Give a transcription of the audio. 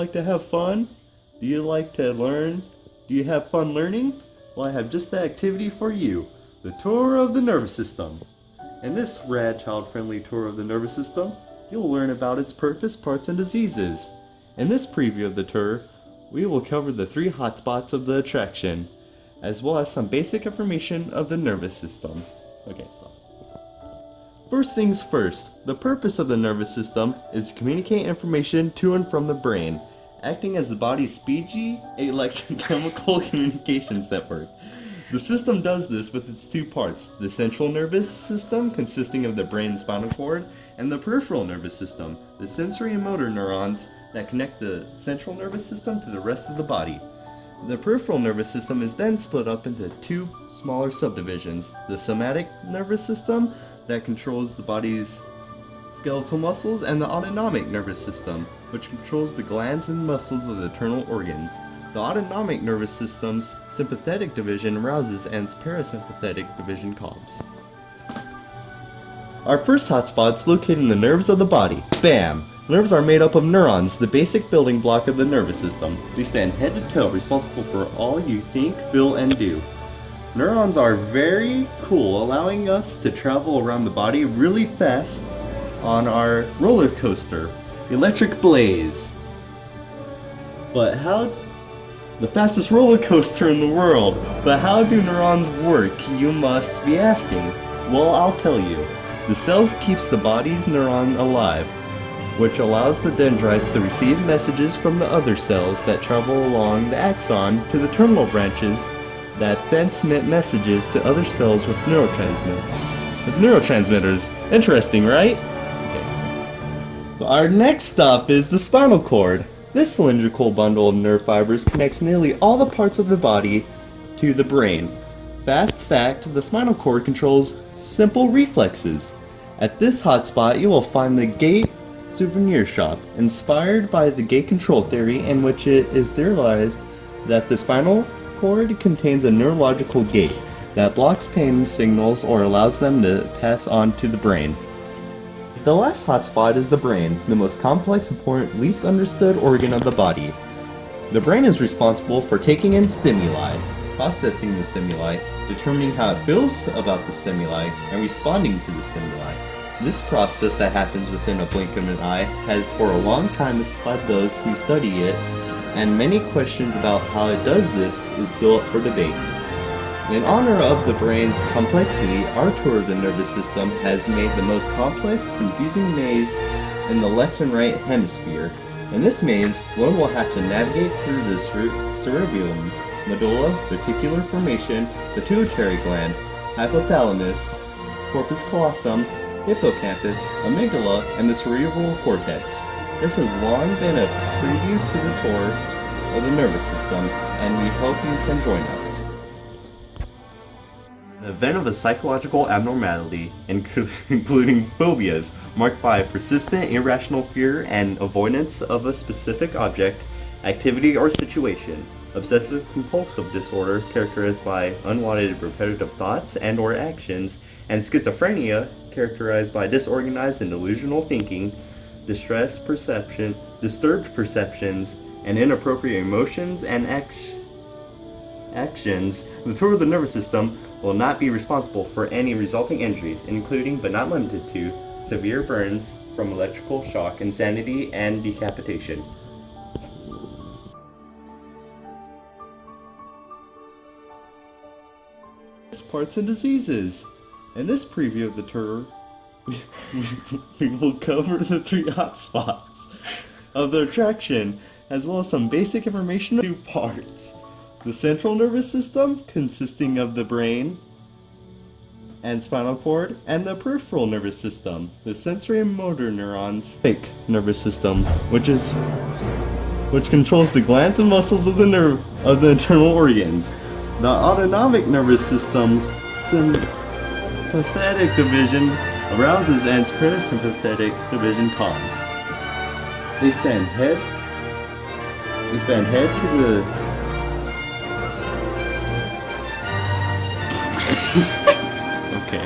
like to have fun? Do you like to learn? Do you have fun learning? Well, I have just the activity for you, the tour of the nervous system. In this rad child-friendly tour of the nervous system, you'll learn about its purpose, parts, and diseases. In this preview of the tour, we will cover the 3 hotspots of the attraction, as well as some basic information of the nervous system. Okay, stop. First things first, the purpose of the nervous system is to communicate information to and from the brain, acting as the body's speedy electrochemical communications network. The system does this with its 2 parts, the central nervous system, consisting of the brain spinal cord, and the peripheral nervous system, the sensory and motor neurons that connect the central nervous system to the rest of the body. The peripheral nervous system is then split up into 2 smaller subdivisions, the somatic nervous system that controls the body's skeletal muscles, and the autonomic nervous system, which controls the glands and muscles of the internal organs. The autonomic nervous system's sympathetic division arouses and its parasympathetic division calms. Our first hotspot is located in the nerves of the body. BAM! Nerves are made up of neurons, the basic building block of the nervous system. They span head to toe, responsible for all you think, feel, and do. Neurons are very cool, allowing us to travel around the body really fast on our roller coaster, Electric Blaze. But the fastest roller coaster in the world. But how do neurons work, you must be asking? Well, I'll tell you. The cells keeps the body's neuron alive, which allows the dendrites to receive messages from the other cells that travel along the axon to the terminal branches that then transmit messages to other cells with neurotransmitters. Interesting, right? Okay. Our next stop is the spinal cord. This cylindrical bundle of nerve fibers connects nearly all the parts of the body to the brain. Fast fact, the spinal cord controls simple reflexes. At this hotspot, you will find the gait souvenir shop, inspired by the gait control theory, in which it is theorized that the spinal cord contains a neurological gate that blocks pain signals or allows them to pass on to the brain. The last hotspot is the brain, the most complex, important, least understood organ of the body. The brain is responsible for taking in stimuli, processing the stimuli, determining how it feels about the stimuli, and responding to the stimuli. This process that happens within a blink of an eye has for a long time mystified those who study it, and many questions about how it does this is still up for debate. In honor of the brain's complexity, our tour of the nervous system has made the most complex, confusing maze in the left and right hemisphere. In this maze, one will have to navigate through the cerebellum, medulla, reticular formation, pituitary gland, hypothalamus, corpus callosum, hippocampus, amygdala, and the cerebral cortex. This has long been a preview to the tour of the nervous system, and we hope you can join us. The event of a psychological abnormality, including phobias, marked by persistent irrational fear and avoidance of a specific object, activity, or situation. Obsessive-compulsive disorder, characterized by unwanted repetitive thoughts and or actions, and schizophrenia, characterized by disorganized and delusional thinking, disturbed perceptions, and inappropriate emotions and actions. The tour of the nervous system will not be responsible for any resulting injuries, including but not limited to severe burns from electrical shock, insanity, and decapitation. Parts and diseases. In this preview of the tour, we will cover the 3 hotspots of the attraction, as well as some basic information on 2 parts. The central nervous system, consisting of the brain and spinal cord, and the peripheral nervous system, the sensory and motor neurons. Nervous system, which controls the glands and muscles of the internal organs. The autonomic nervous system's sympathetic division arouses and its parasympathetic division calms. They span head to the Okay.